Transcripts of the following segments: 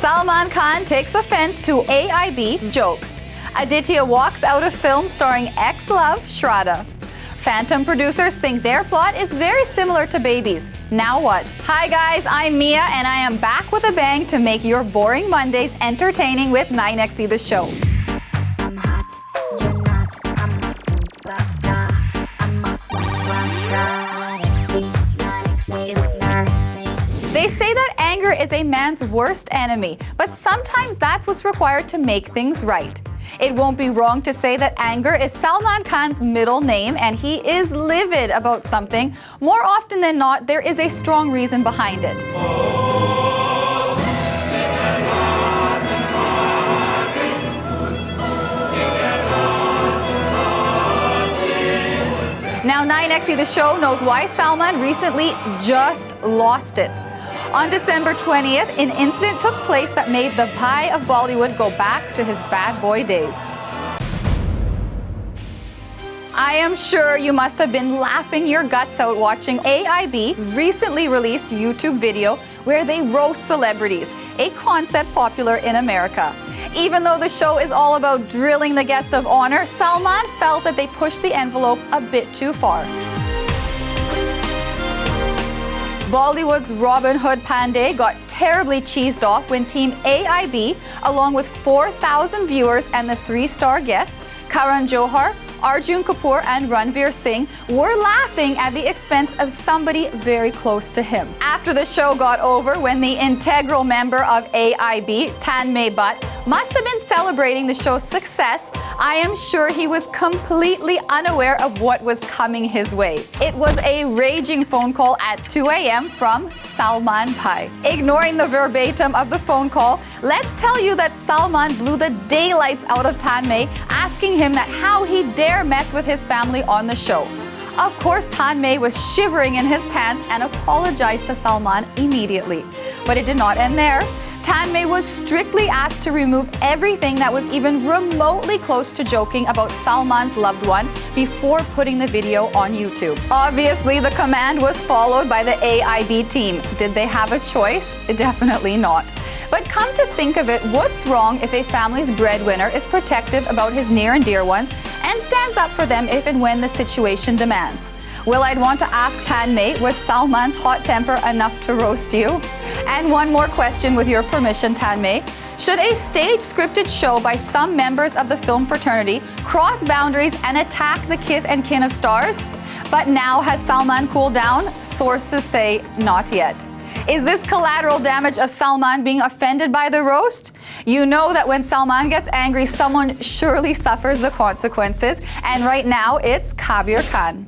Salman Khan takes offense to AIB's jokes. Aditya walks out of film starring ex-love Shraddha. Phantom producers think their plot is very similar to Baby's. Now what? Hi guys, I'm Mia and I am back with a bang to make your boring Mondays entertaining with 9XE The Show. I'm hot, you're not, I'm a superstar. I'm a superstar. 9XE, 9XE, 9XE. They say that anger is a man's worst enemy, but sometimes that's what's required to make things right. It won't be wrong to say that anger is Salman Khan's middle name and he is livid about something. More often than not, there is a strong reason behind it. Now 9XE The Show knows why Salman recently just lost it. On December 20th, an incident took place that made the Bhai of Bollywood go back to his bad boy days. I am sure you must have been laughing your guts out watching AIB's recently released YouTube video where they roast celebrities, a concept popular in America. Even though the show is all about drilling the guest of honor, Salman felt that they pushed the envelope a bit too far. Bollywood's Robin Hood Pandey got terribly cheesed off when Team AIB, along with 4,000 viewers and the 3-star guests, Karan Johar, Arjun Kapoor and Ranveer Singh, were laughing at the expense of somebody very close to him. After the show got over, when the integral member of AIB, Tanmay Bhat, must have been celebrating the show's success, I am sure he was completely unaware of what was coming his way. It was a raging phone call at 2 a.m. from Salman Bhai. Ignoring the verbatim of the phone call, let's tell you that Salman blew the daylights out of Tanmay, asking him that how he dare mess with his family on the show. Of course, Tanmay was shivering in his pants and apologized to Salman immediately. But it did not end there. Tanmay was strictly asked to remove everything that was even remotely close to joking about Salman's loved one before putting the video on YouTube. Obviously, the command was followed by the AIB team. Did they have a choice? Definitely not. But come to think of it, what's wrong if a family's breadwinner is protective about his near and dear ones and stands up for them if and when the situation demands? Well, I'd want to ask Tanmay, was Salman's hot temper enough to roast you? And one more question with your permission, Tanmay. Should a stage scripted show by some members of the film fraternity cross boundaries and attack the kith and kin of stars? But now has Salman cooled down? Sources say not yet. Is this collateral damage of Salman being offended by the roast? You know that when Salman gets angry, someone surely suffers the consequences. And right now, it's Kabir Khan.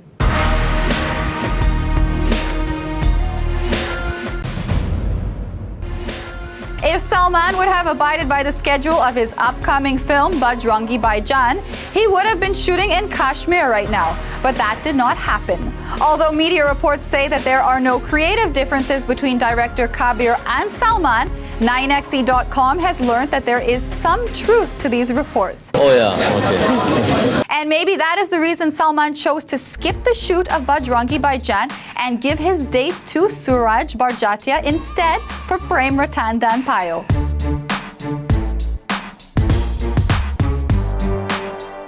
If Salman would have abided by the schedule of his upcoming film Bajrangi Bhaijaan, he would have been shooting in Kashmir right now. But that did not happen. Although media reports say that there are no creative differences between director Kabir and Salman, 9xe.com has learned that there is some truth to these reports. Oh yeah, okay. And maybe that is the reason Salman chose to skip the shoot of Bajrangi Bhaijaan and give his dates to Suraj Barjatia instead for Prem, Ratan, Dhan, Paayo.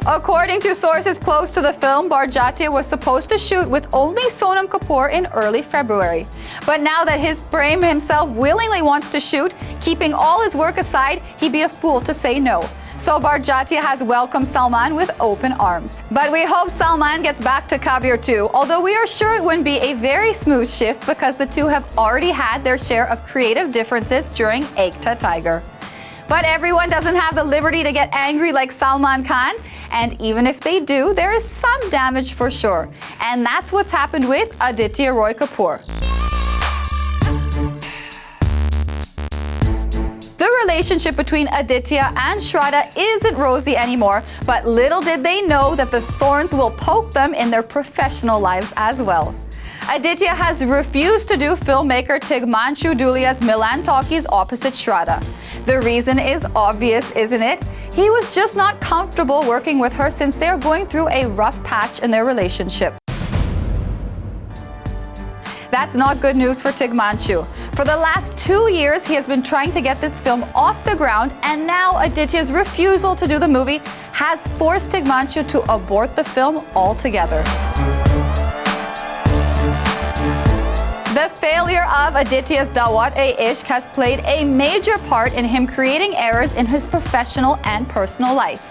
According to sources close to the film, Barjatia was supposed to shoot with only Sonam Kapoor in early February. But now that his Prem himself willingly wants to shoot, keeping all his work aside, he'd be a fool to say no. So Barjatia has welcomed Salman with open arms. But we hope Salman gets back to Kabir too, although we are sure it wouldn't be a very smooth shift because the two have already had their share of creative differences during Ekta Tiger. But everyone doesn't have the liberty to get angry like Salman Khan, and even if they do, there is some damage for sure. And that's what's happened with Aditya Roy Kapoor. The relationship between Aditya and Shraddha isn't rosy anymore, but little did they know that the thorns will poke them in their professional lives as well. Aditya has refused to do filmmaker Tigmanshu Dhulia's Milan talkies opposite Shraddha. The reason is obvious, isn't it? He was just not comfortable working with her since they're going through a rough patch in their relationship. That's not good news for Tigmanshu. For the last 2 years, he has been trying to get this film off the ground, and now Aditya's refusal to do the movie has forced Tigmanshu to abort the film altogether. The failure of Aditya's Daawat-e-Ishq has played a major part in him creating errors in his professional and personal life.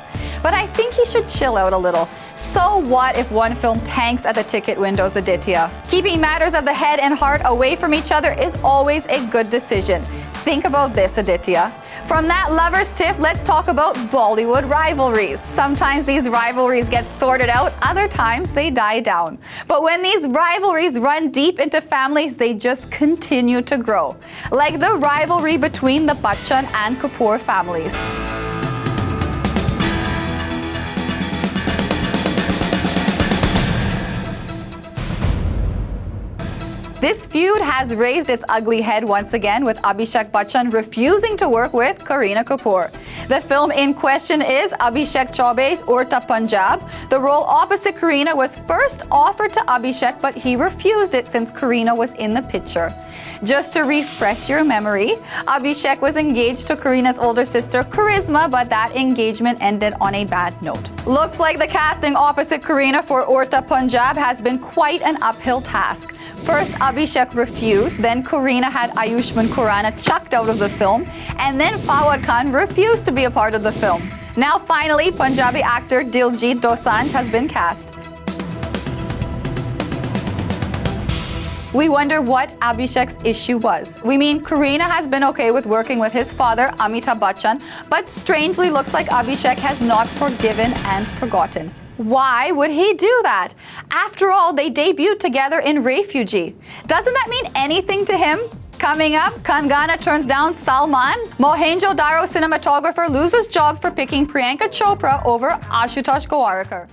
But I think he should chill out a little. So what if one film tanks at the ticket windows, Aditya? Keeping matters of the head and heart away from each other is always a good decision. Think about this, Aditya. From that lover's tip, let's talk about Bollywood rivalries. Sometimes these rivalries get sorted out, other times they die down. But when these rivalries run deep into families, they just continue to grow. Like the rivalry between the Bachchan and Kapoor families. This feud has raised its ugly head once again, with Abhishek Bachchan refusing to work with Kareena Kapoor. The film in question is Abhishek Chaubey's Urta Punjab. The role opposite Kareena was first offered to Abhishek, but he refused it since Kareena was in the picture. Just to refresh your memory, Abhishek was engaged to Kareena's older sister Charisma, but that engagement ended on a bad note. Looks like the casting opposite Kareena for Urta Punjab has been quite an uphill task. First, Abhishek refused, then Kareena had Ayushmann Khurrana chucked out of the film, and then Fawad Khan refused to be a part of the film. Now finally, Punjabi actor Diljit Dosanjh has been cast. We wonder what Abhishek's issue was. We mean, Kareena has been okay with working with his father, Amitabh Bachchan, but strangely looks like Abhishek has not forgiven and forgotten. Why would he do that? After all, they debuted together in Refugee. Doesn't that mean anything to him? Coming up, Kangana turns down Salman. Mohenjo-Daro cinematographer loses job for picking Priyanka Chopra over Ashutosh Gowarkar.